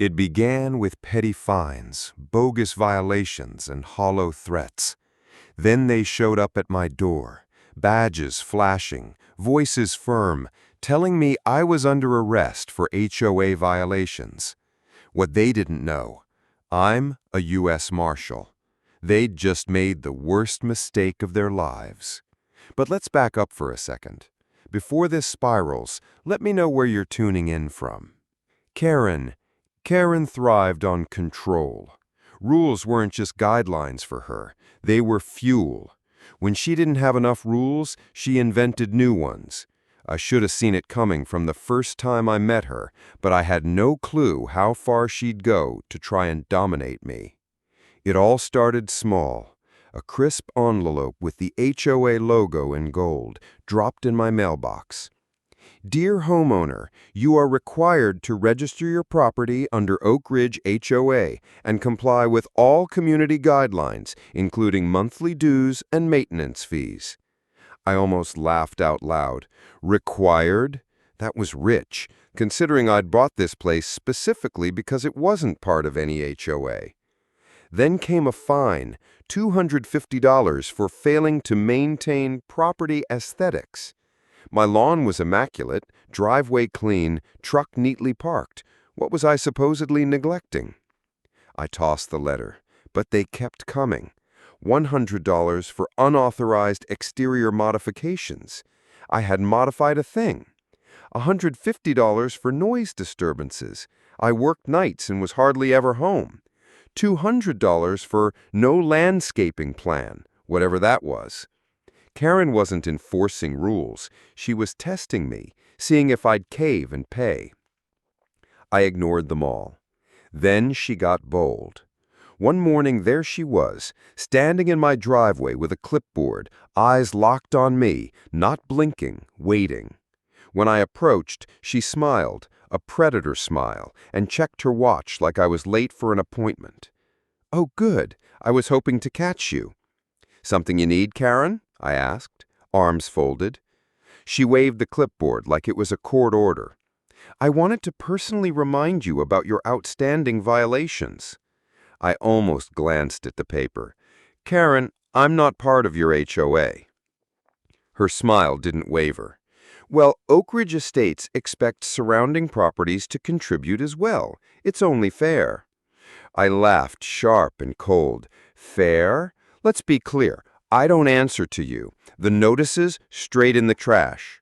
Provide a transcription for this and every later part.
It began with petty fines, bogus violations, and hollow threats. Then they showed up at my door, badges flashing, voices firm, telling me I was under arrest for HOA violations. What they didn't know, I'm a U.S. Marshal. They'd just made the worst mistake of their lives. But let's back up for a second. Before this spirals, let me know where you're tuning in from. Karen thrived on control. Rules weren't just guidelines for her, they were fuel. When she didn't have enough rules, she invented new ones. I should have seen it coming from the first time I met her, but I had no clue how far she'd go to try and dominate me. It all started small. A crisp envelope with the HOA logo in gold dropped in my mailbox. Dear homeowner, you are required to register your property under Oak Ridge HOA and comply with all community guidelines, including monthly dues and maintenance fees. I almost laughed out loud. Required? That was rich, considering I'd bought this place specifically because it wasn't part of any HOA. Then came a fine, $250 for failing to maintain property aesthetics. My lawn was immaculate, driveway clean, truck neatly parked. What was I supposedly neglecting? I tossed the letter, but they kept coming. $100 for unauthorized exterior modifications. I hadn't modified a thing. $150 for noise disturbances. I worked nights and was hardly ever home. $200 for no landscaping plan, whatever that was. Karen wasn't enforcing rules. She was testing me, seeing if I'd cave and pay. I ignored them all. Then she got bold. One morning there she was, standing in my driveway with a clipboard, eyes locked on me, not blinking, waiting. When I approached, she smiled, a predator smile, and checked her watch like I was late for an appointment. "Oh, good. I was hoping to catch you." "Something you need, Karen?" I asked, arms folded. She waved the clipboard like it was a court order. "I wanted to personally remind you about your outstanding violations." I almost glanced at the paper. "Karen, I'm not part of your HOA." Her smile didn't waver. "Well, Oak Ridge Estates expects surrounding properties to contribute as well. It's only fair." I laughed, sharp and cold. "Fair? Let's be clear. I don't answer to you. The notices, straight in the trash."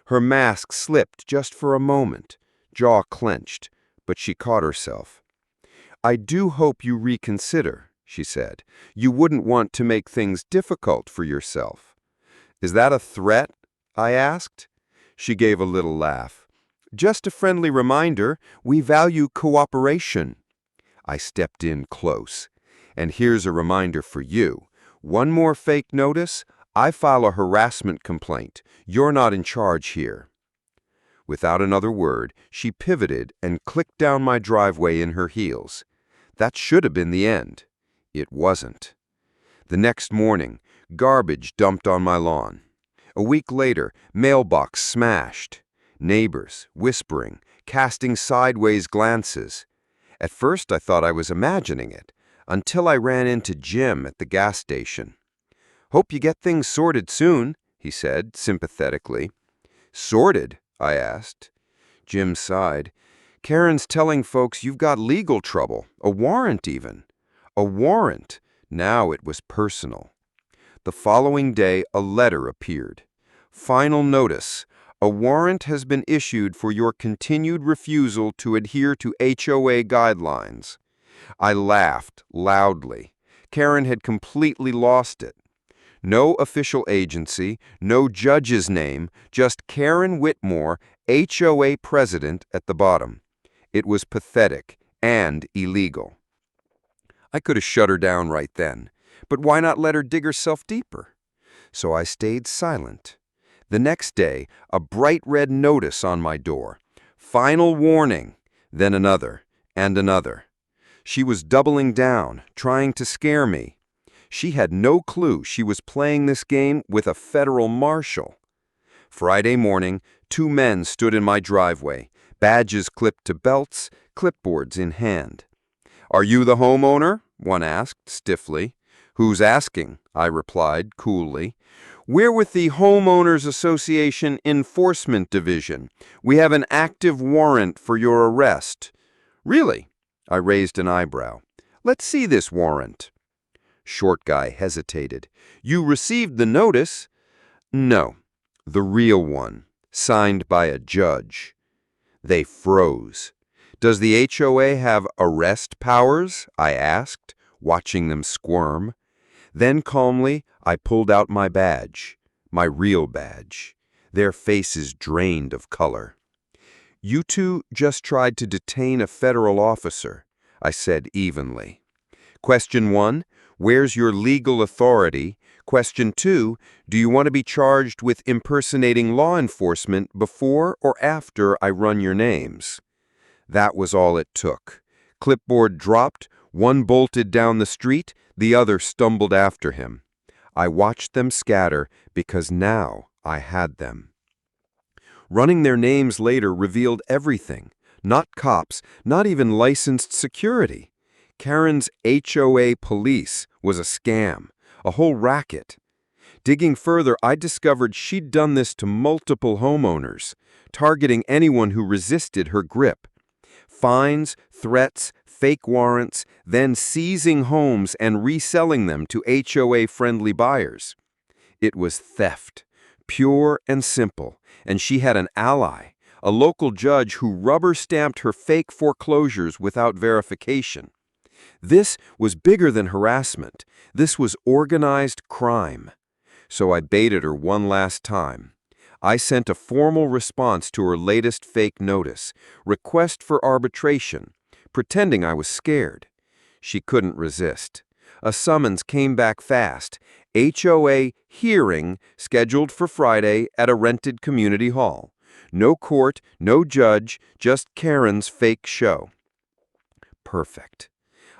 Her mask slipped just for a moment, jaw clenched, but she caught herself. "I do hope you reconsider," she said. "You wouldn't want to make things difficult for yourself." "Is that a threat?" I asked. She gave a little laugh. "Just a friendly reminder, we value cooperation." I stepped in close. "And here's a reminder for you. One more fake notice, I file a harassment complaint. You're not in charge here." Without another word, she pivoted and clicked down my driveway in her heels. That should have been the end. It wasn't. The next morning, garbage dumped on my lawn. A week later, mailbox smashed. Neighbors, whispering, casting sideways glances. At first I thought I was imagining it, until I ran into Jim at the gas station. "Hope you get things sorted soon," he said, sympathetically. "Sorted?" I asked. Jim sighed. "Karen's telling folks you've got legal trouble, a warrant even." A warrant. Now it was personal. The following day, a letter appeared. "Final notice. A warrant has been issued for your continued refusal to adhere to HOA guidelines." I laughed loudly. Karen had completely lost it. No official agency, no judge's name, just Karen Whitmore, HOA president at the bottom. It was pathetic and illegal. I could have shut her down right then, but why not let her dig herself deeper? So I stayed silent. The next day, a bright red notice on my door. "Final warning," then another, and another. She was doubling down, trying to scare me. She had no clue she was playing this game with a federal marshal. Friday morning, 2 men stood in my driveway, badges clipped to belts, clipboards in hand. "Are you the homeowner?" one asked stiffly. "Who's asking?" I replied coolly. "We're with the Homeowners Association Enforcement Division. We have an active warrant for your arrest." "Really?" I raised an eyebrow. "Let's see this warrant." Short guy hesitated. "You received the notice?" "No, the real one, signed by a judge." They froze. "Does the HOA have arrest powers?" I asked, watching them squirm. Then calmly, I pulled out my badge, my real badge. Their faces drained of color. "You two just tried to detain a federal officer," I said evenly. Question 1, where's your legal authority? Question 2, do you want to be charged with impersonating law enforcement before or after I run your names? That was all it took. Clipboard dropped, one bolted down the street, the other stumbled after him. I watched them scatter because now I had them. Running their names later revealed everything. Not cops, not even licensed security. Karen's HOA police was a scam, a whole racket. Digging further, I discovered she'd done this to multiple homeowners, targeting anyone who resisted her grip. Fines, threats, fake warrants, then seizing homes and reselling them to HOA-friendly buyers. It was theft, pure and simple, and she had an ally, a local judge who rubber-stamped her fake foreclosures without verification. This was bigger than harassment. This was organized crime. So I baited her one last time. I sent a formal response to her latest fake notice, request for arbitration, pretending I was scared. She couldn't resist. A summons came back fast. HOA hearing scheduled for Friday at a rented community hall. No court, no judge, just Karen's fake show. Perfect.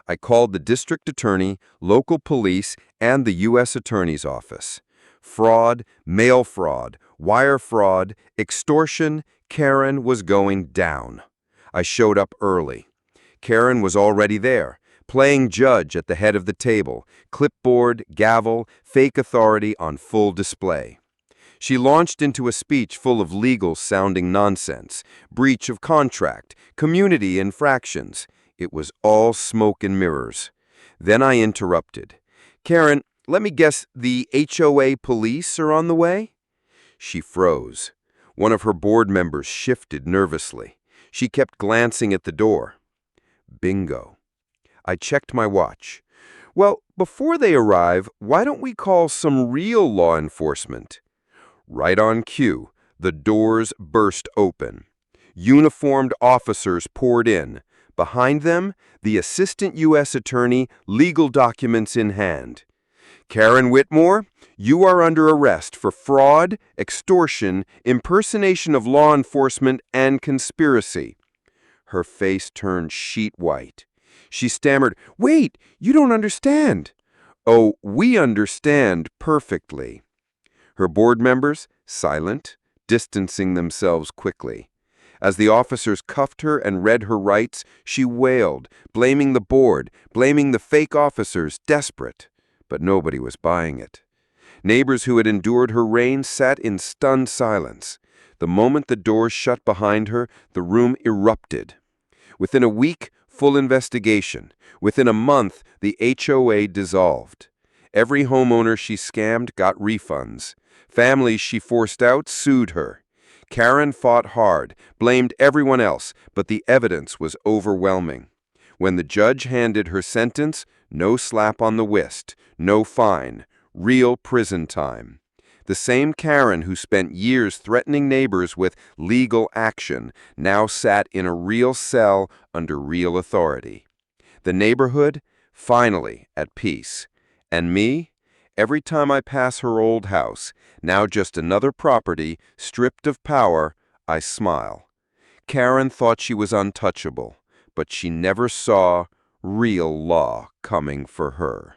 I called the district attorney, local police, and the U.S. Attorney's Office. Fraud, mail fraud, wire fraud, extortion, Karen was going down. I showed up early. Karen was already there, playing judge at the head of the table, clipboard, gavel, fake authority on full display. She launched into a speech full of legal-sounding nonsense, breach of contract, community infractions. It was all smoke and mirrors. Then I interrupted. "Karen, let me guess, the HOA police are on the way?" She froze. One of her board members shifted nervously. She kept glancing at the door. Bingo. I checked my watch. "Well, before they arrive, why don't we call some real law enforcement?" Right on cue, the doors burst open. Uniformed officers poured in. Behind them, the assistant U.S. attorney, legal documents in hand. "Karen Whitmore, you are under arrest for fraud, extortion, impersonation of law enforcement, and conspiracy." Her face turned sheet white. She stammered, "Wait, you don't understand." "Oh, we understand perfectly." Her board members, silent, distancing themselves quickly. As the officers cuffed her and read her rights, she wailed, blaming the board, blaming the fake officers, desperate. But nobody was buying it. Neighbors who had endured her reign sat in stunned silence. The moment the doors shut behind her, the room erupted. Within a week, full investigation. Within a month, the HOA dissolved. Every homeowner she scammed got refunds. Families she forced out sued her. Karen fought hard, blamed everyone else, but the evidence was overwhelming. When the judge handed her sentence, no slap on the wrist, no fine, real prison time. The same Karen who spent years threatening neighbors with legal action now sat in a real cell under real authority. The neighborhood, finally at peace. And me? Every time I pass her old house, now just another property, stripped of power, I smile. Karen thought she was untouchable, but she never saw real law coming for her.